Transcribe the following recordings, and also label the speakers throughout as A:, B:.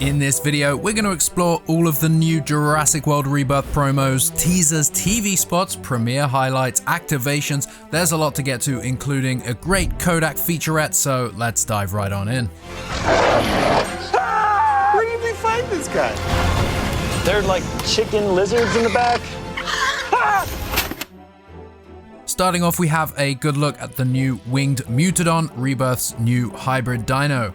A: In this video, we're going to explore all of the new Jurassic World Rebirth promos, teasers, TV spots, premiere highlights, activations. There's a lot to get to, including a great Kodak featurette, so let's dive right on in.
B: Where did we find this guy?
C: There are like chicken lizards in the back.
A: Starting off, we have a good look at the new winged Mutodon, Rebirth's new hybrid dino.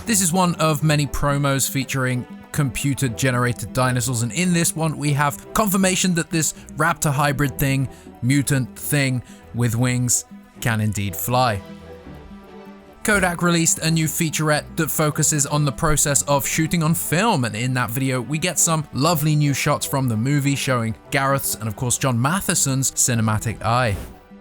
A: This is one of many promos featuring computer-generated dinosaurs, and in this one we have confirmation that this raptor hybrid thing, mutant thing with wings, can indeed fly. Kodak released a new featurette that focuses on the process of shooting on film, and in that video we get some lovely new shots from the movie showing Gareth's and of course John Matheson's cinematic eye.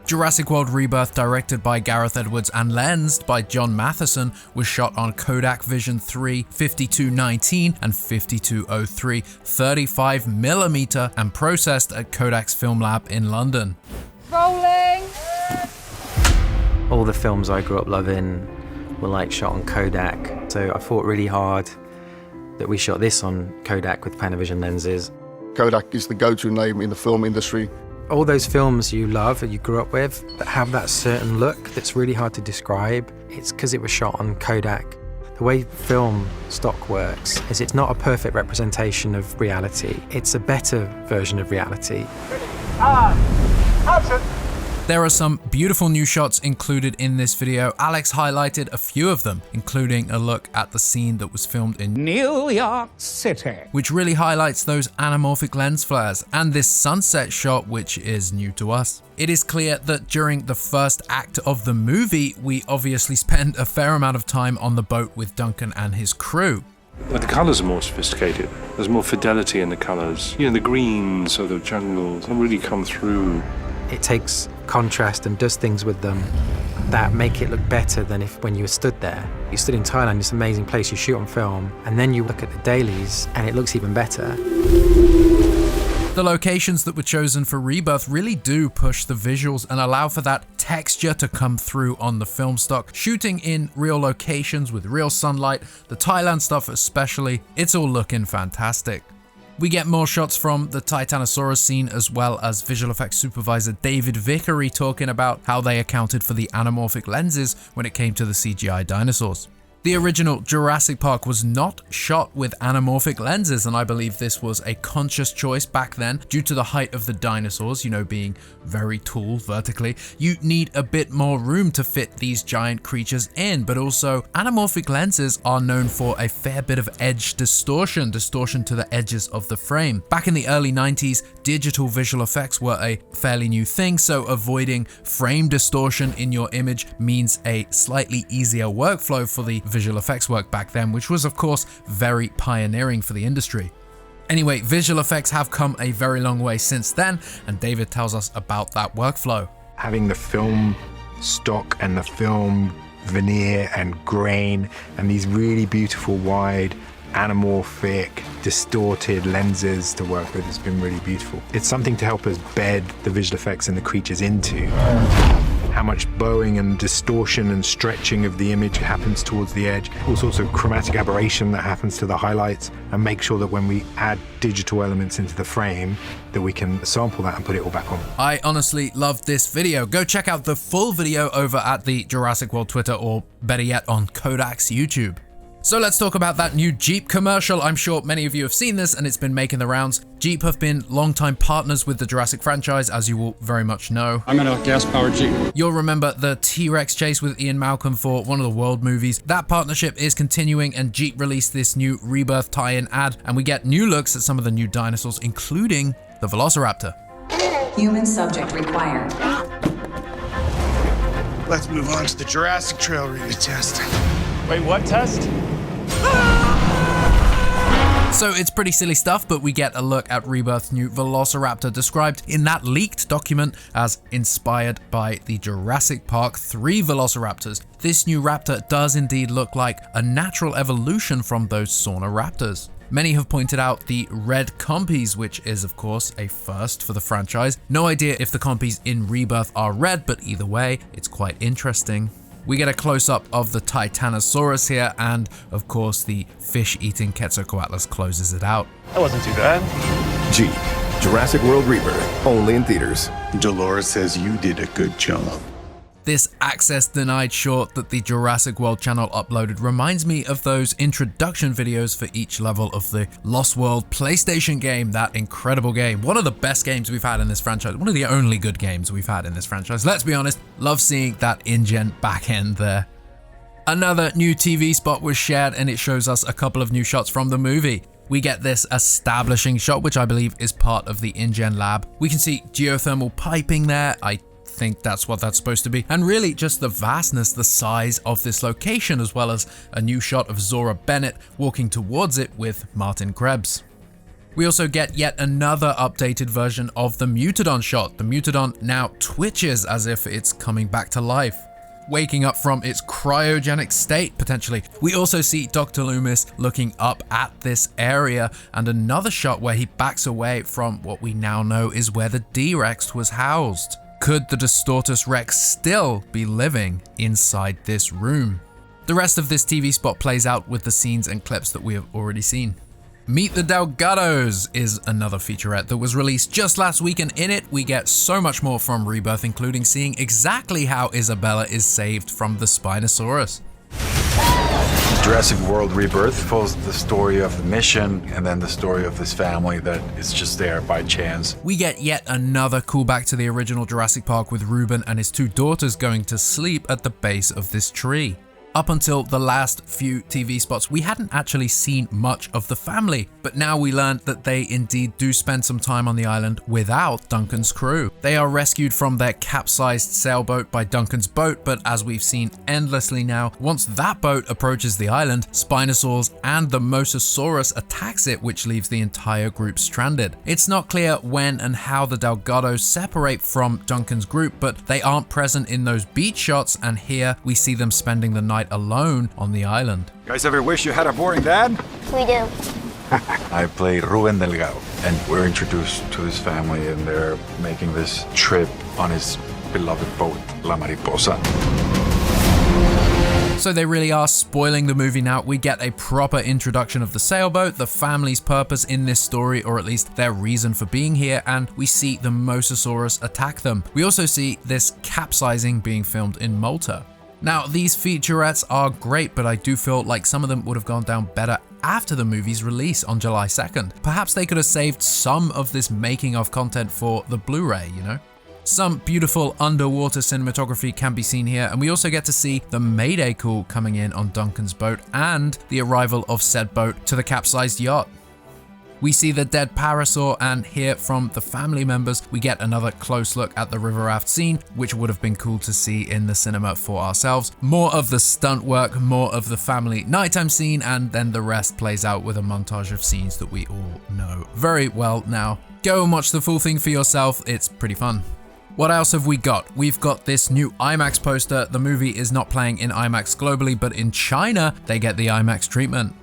A: Jurassic World Rebirth, directed by Gareth Edwards and lensed by John Matheson, was shot on Kodak Vision 3 5219 and 5203 35mm and processed at Kodak's film lab in London.
D: Rolling!
E: All the films I grew up loving were like shot on Kodak, so I fought really hard that we shot this on Kodak with Panavision lenses.
F: Kodak is the go-to name in the film industry.
E: All those films you love and you grew up with that have that certain look that's really hard to describe, it's because it was shot on Kodak. The way film stock works is it's not a perfect representation of reality, it's a better version of reality.
B: Action!
A: There are some beautiful new shots included in this video. Alex highlighted a few of them, including a look at the scene that was filmed in
B: New York City,
A: which really highlights those anamorphic lens flares, and this sunset shot, which is new to us. It is clear that during the first act of the movie, we obviously spend a fair amount of time on the boat with Duncan and his crew.
G: But the colours are more sophisticated. There's more fidelity in the colours. You know, the greens of the jungles really come through.
E: It takes contrast and does things with them that make it look better than when you were stood there. You stood in Thailand, this amazing place you shoot on film, and then you look at the dailies and it looks even better.
A: The locations that were chosen for Rebirth really do push the visuals and allow for that texture to come through on the film stock. Shooting in real locations with real sunlight, the Thailand stuff especially, it's all looking fantastic. We get more shots from the Titanosaurus scene, as well as visual effects supervisor David Vickery talking about how they accounted for the anamorphic lenses when it came to the CGI dinosaurs. The original Jurassic Park was not shot with anamorphic lenses, and I believe this was a conscious choice back then due to the height of the dinosaurs, you know, being very tall vertically. You need a bit more room to fit these giant creatures in, but also anamorphic lenses are known for a fair bit of edge distortion to the edges of the frame. Back in the early 90s, digital visual effects were a fairly new thing, so avoiding frame distortion in your image means a slightly easier workflow for the visual effects work back then, which was of course very pioneering for the industry. Anyway, visual effects have come a very long way since then, and David tells us about that workflow.
H: Having the film stock and the film veneer and grain and these really beautiful wide anamorphic distorted lenses to work with has been really beautiful. It's something to help us bed the visual effects and the creatures into. How much bowing and distortion and stretching of the image happens towards the edge, all sorts of chromatic aberration that happens to the highlights, and make sure that when we add digital elements into the frame that we can sample that and put it all back on.
A: I honestly loved this video. Go check out the full video over at the Jurassic World Twitter, or better yet on Kodak's YouTube. So let's talk about that new Jeep commercial. I'm sure many of you have seen this and it's been making the rounds. Jeep have been longtime partners with the Jurassic franchise, as you will very much know.
I: I'm in a gas-powered Jeep.
A: You'll remember the T-Rex chase with Ian Malcolm for one of the World movies. That partnership is continuing, and Jeep released this new Rebirth tie-in ad, and we get new looks at some of the new dinosaurs, including the Velociraptor.
J: Human subject required.
B: Let's move on to the Jurassic Trail reader test.
C: Wait, what test?
A: So it's pretty silly stuff, but we get a look at Rebirth's new Velociraptor, described in that leaked document as inspired by the Jurassic Park 3 Velociraptors. This new raptor does indeed look like a natural evolution from those Sauna raptors. Many have pointed out the red compies, which is of course a first for the franchise. No idea if the compies in Rebirth are red, but either way, it's quite interesting. We get a close-up of the Titanosaurus here, and of course the fish-eating Quetzalcoatlus closes it out.
C: That wasn't too bad.
D: G. Jurassic World Rebirth, only in theaters.
B: Dolores says you did a good job.
A: This access denied short that the Jurassic World channel uploaded reminds me of those introduction videos for each level of the Lost World PlayStation game, that incredible game. One of the best games we've had in this franchise, one of the only good games we've had in this franchise. Let's be honest, love seeing that InGen back end there. Another new TV spot was shared and it shows us a couple of new shots from the movie. We get this establishing shot, which I believe is part of the InGen lab. We can see geothermal piping there. I think that's what that's supposed to be, and really just the vastness, the size of this location, as well as a new shot of Zora Bennett walking towards it with Martin Krebs. We also get yet another updated version of the Mutodon shot. The Mutodon now twitches as if it's coming back to life, waking up from its cryogenic state, potentially. We also see Dr. Loomis looking up at this area, and another shot where he backs away from what we now know is where the D-Rex was housed. Could the Distortus Rex still be living inside this room? The rest of this TV spot plays out with the scenes and clips that we have already seen. Meet the Delgados is another featurette that was released just last week, and in it we get so much more from Rebirth, including seeing exactly how Isabella is saved from the Spinosaurus.
I: Jurassic World Rebirth follows the story of the mission and then the story of this family that is just there by chance.
A: We get yet another callback to the original Jurassic Park with Ruben and his two daughters going to sleep at the base of this tree. Up until the last few TV spots, we hadn't actually seen much of the family, but now we learned that they indeed do spend some time on the island without Duncan's crew. They are rescued from their capsized sailboat by Duncan's boat, but as we've seen endlessly now, once that boat approaches the island, Spinosaurus and the Mosasaurus attacks it, which leaves the entire group stranded. It's not clear when and how the Delgados separate from Duncan's group, but they aren't present in those beach shots, and here we see them spending the night alone on the island.
I: You guys ever wish you had a boring dad?
K: We do.
I: I play Ruben Delgado, and we're introduced to his family, and they're making this trip on his beloved boat, La Mariposa.
A: So they really are spoiling the movie now. We get a proper introduction of the sailboat, the family's purpose in this story, or at least their reason for being here, and we see the Mosasaurus attack them. We also see this capsizing being filmed in Malta. Now, these featurettes are great, but I do feel like some of them would have gone down better after the movie's release on July 2nd. Perhaps they could have saved some of this making of content for the Blu-ray, you know? Some beautiful underwater cinematography can be seen here, and we also get to see the Mayday call coming in on Duncan's boat and the arrival of said boat to the capsized yacht. We see the dead parasaur, and here from the family members, we get another close look at the river raft scene, which would have been cool to see in the cinema for ourselves. More of the stunt work, more of the family nighttime scene, and then the rest plays out with a montage of scenes that we all know very well now. Go and watch the full thing for yourself, it's pretty fun. What else have we got? We've got this new IMAX poster. The movie is not playing in IMAX globally, but in China, they get the IMAX treatment.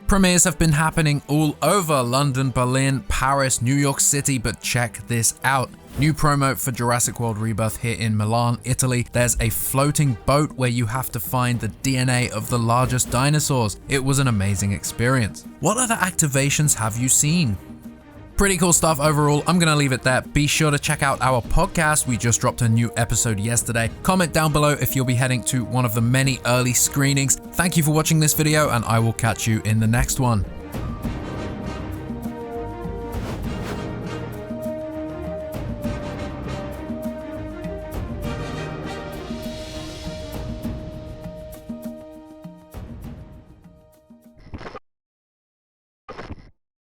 A: Premieres have been happening all over London, Berlin, Paris, New York City, but check this out. New promo for Jurassic World Rebirth here in Milan, Italy. There's a floating boat where you have to find the DNA of the largest dinosaurs. It was an amazing experience. What other activations have you seen? Pretty cool stuff overall. I'm gonna leave it there. Be sure to check out our podcast. We just dropped a new episode yesterday. Comment down below if you'll be heading to one of the many early screenings. Thank you for watching this video, and I will catch you in the next one.